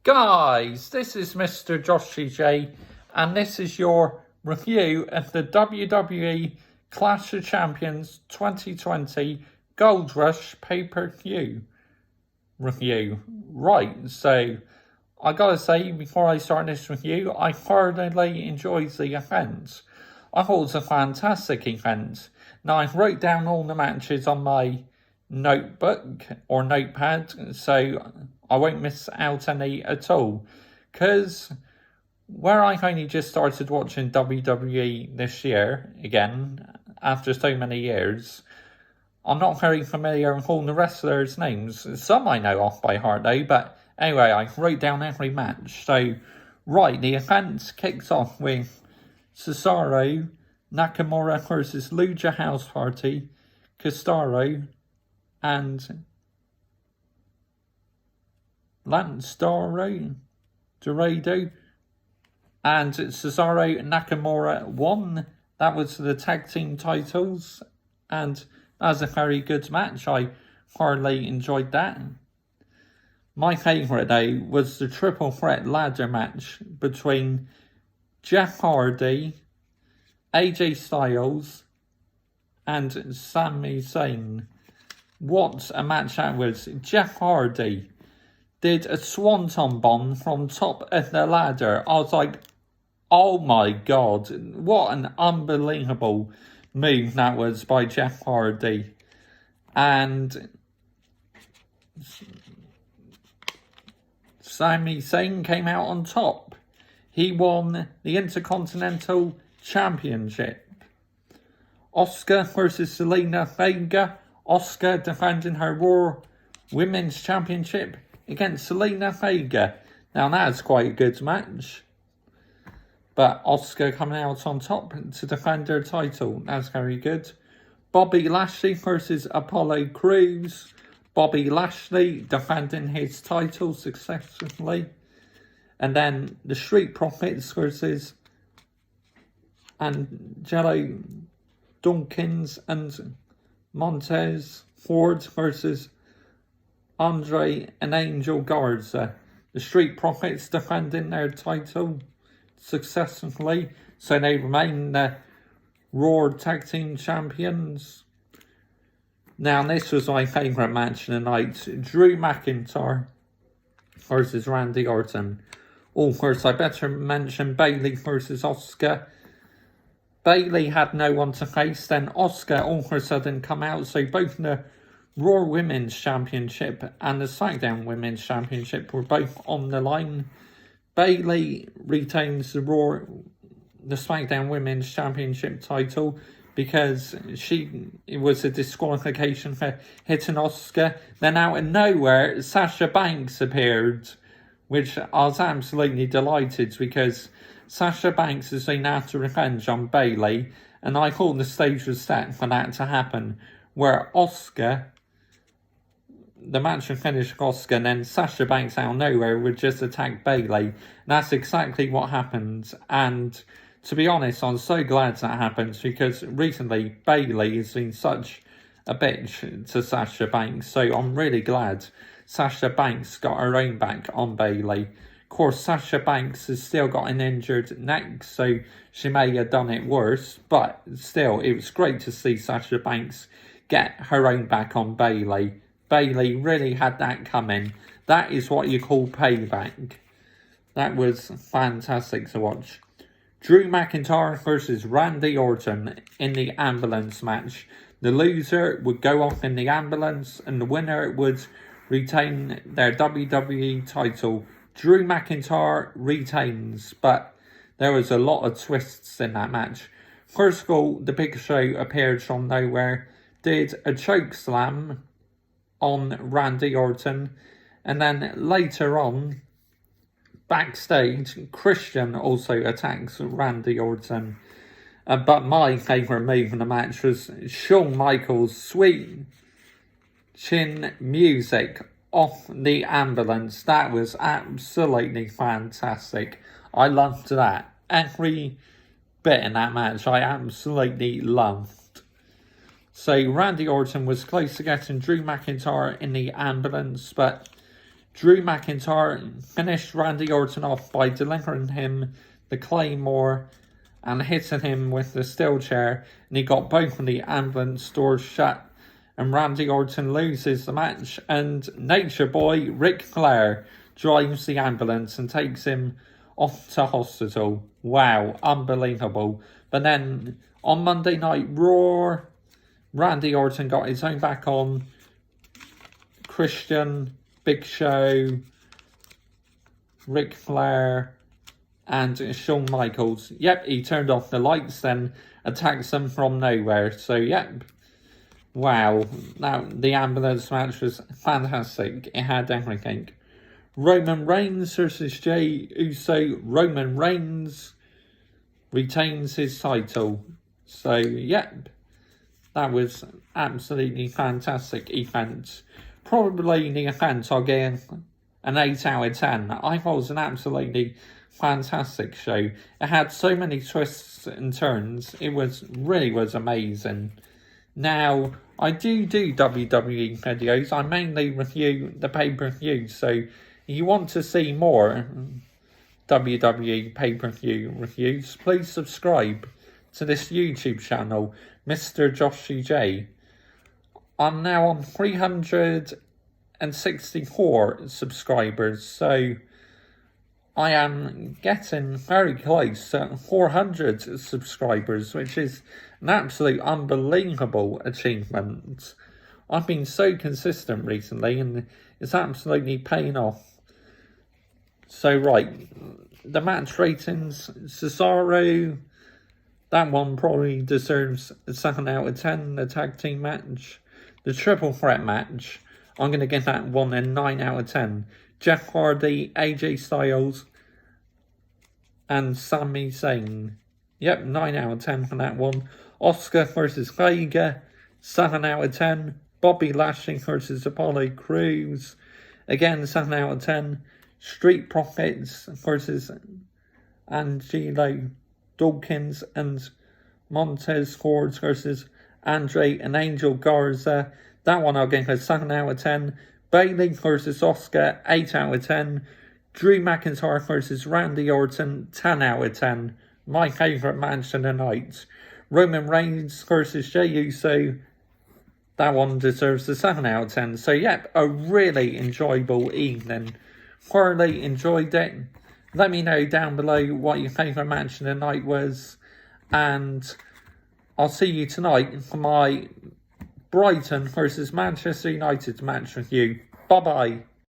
Guys, this is Mr. Joshy J, and this is your review of the WWE Clash of Champions 2020 Gold Rush pay-per-view review. Right, so I gotta say, before I start this review, I thoroughly enjoyed the event. I thought it was a fantastic event. Now, I wrote down all the matches on my notebook or notepad, so I won't miss out any at all. Because where I've only just started watching WWE this year, again, after so many years, I'm not very familiar with all the wrestlers' names. Some I know off by heart though, but anyway, I wrote down every match. So, right, the event kicks off with Cesaro, Nakamura versus Lucha House Party, Cesaro, and Lance Dorado, and Cesaro and Nakamura won. That was the tag team titles, and that was a very good match. I thoroughly enjoyed that. My favourite though was the triple threat ladder match between Jeff Hardy, AJ Styles, and Sami Zayn. What a match that was. Jeff Hardy did a swanton bomb from top of the ladder. I was like, oh my god, what an unbelievable move that was by Jeff Hardy. And Sami Zayn came out on top. He won the Intercontinental Championship. Asuka versus Zelina Vega. Asuka defending her Raw Women's Championship against Zelina Vega. Now that's quite a good match. But Asuka coming out on top to defend her title. That's very good. Bobby Lashley versus Apollo Crews. Bobby Lashley defending his title successfully. And then the Street Profits versus Angelo Dawkins and Montez Ford versus Andre and Angel Garza. The Street Profits defending their title successfully, so they remain the Raw Tag Team Champions. Now, this was my favourite match of the night. Drew McIntyre versus Randy Orton. Oh, first I better mention Bayley versus Asuka. Bayley had no one to face, then Asuka all of a sudden come out, so both the Raw Women's Championship and the SmackDown Women's Championship were both on the line. Bayley retains the SmackDown Women's Championship title because it was a disqualification for hitting Asuka. Then out of nowhere, Sasha Banks appeared, which I was absolutely delighted because Sasha Banks has been after revenge on Bayley, and I thought the stage was set for that to happen, where Asuka, the match would finish with Asuka, and then Sasha Banks out of nowhere would just attack Bayley. And that's exactly what happened, and to be honest, I'm so glad that happened, because recently Bayley has been such a bitch to Sasha Banks, so I'm really glad Sasha Banks got her own back on Bayley. Of course, Sasha Banks has still got an injured neck, so she may have done it worse, but still, it was great to see Sasha Banks get her own back on Bayley. Bayley really had that coming. That is what you call payback. That was fantastic to watch. Drew McIntyre versus Randy Orton in the ambulance match. The loser would go off in the ambulance, and the winner would retain their WWE title. Drew McIntyre retains, but there was a lot of twists in that match. First of all, the Big Show appeared from nowhere, did a choke slam on Randy Orton, and then later on, backstage, Christian also attacks Randy Orton. But my favourite move in the match was Shawn Michaels' sweet chin music off the ambulance. That was absolutely fantastic. I loved that. Every bit in that match I absolutely loved. So Randy Orton was close to getting Drew McIntyre in the ambulance, but Drew McIntyre finished Randy Orton off by delivering him the Claymore and hitting him with the steel chair, and he got both of the ambulance doors shut, and Randy Orton loses the match, and Nature Boy Ric Flair drives the ambulance and takes him off to hospital. Wow, unbelievable. But then on Monday Night Raw, Randy Orton got his own back on. Christian, Big Show, Ric Flair, and Shawn Michaels. Yep, he turned off the lights, then attacks them from nowhere. So, yep. Wow. Now, the ambulance match was fantastic. It had everything. Roman Reigns versus Jey Uso. Roman Reigns retains his title. So, yep. That was absolutely fantastic event. Probably the event I'll give an 8 out of 10. I thought it was an absolutely fantastic show. It had so many twists and turns. It really was amazing. Now, I do WWE videos. I mainly review the pay-per-view. So, if you want to see more WWE pay-per-view reviews, please subscribe to this YouTube channel, Mr. Joshy J. I'm now on 364 subscribers, so I am getting very close to 400 subscribers, which is an absolute unbelievable achievement. I've been so consistent recently, and it's absolutely paying off. So, right, the match ratings, Cesaro, that one probably deserves a 7 out of 10, the tag team match. The triple threat match, I'm going to give that one a 9 out of 10. Jeff Hardy, AJ Styles, and Sami Zayn. Yep, 9 out of 10 for that one. Oscar versus Vega, 7 out of 10. Bobby Lashley versus Apollo Crews, again 7 out of 10. Street Profits versus Angelo Dawkins and Montez Ford versus Andre and Angel Garza. That one I'll give a 7 out of 10. Bayley versus Oscar, 8 out of 10. Drew McIntyre versus Randy Orton, 10 out of 10. My favourite match of the night. Roman Reigns versus Jey Uso. That one deserves a 7 out of 10. So, yep, a really enjoyable evening. Thoroughly enjoyed it. Let me know down below what your favourite match of the night was. And I'll see you tonight for my Brighton versus Manchester United match review. Bye-bye.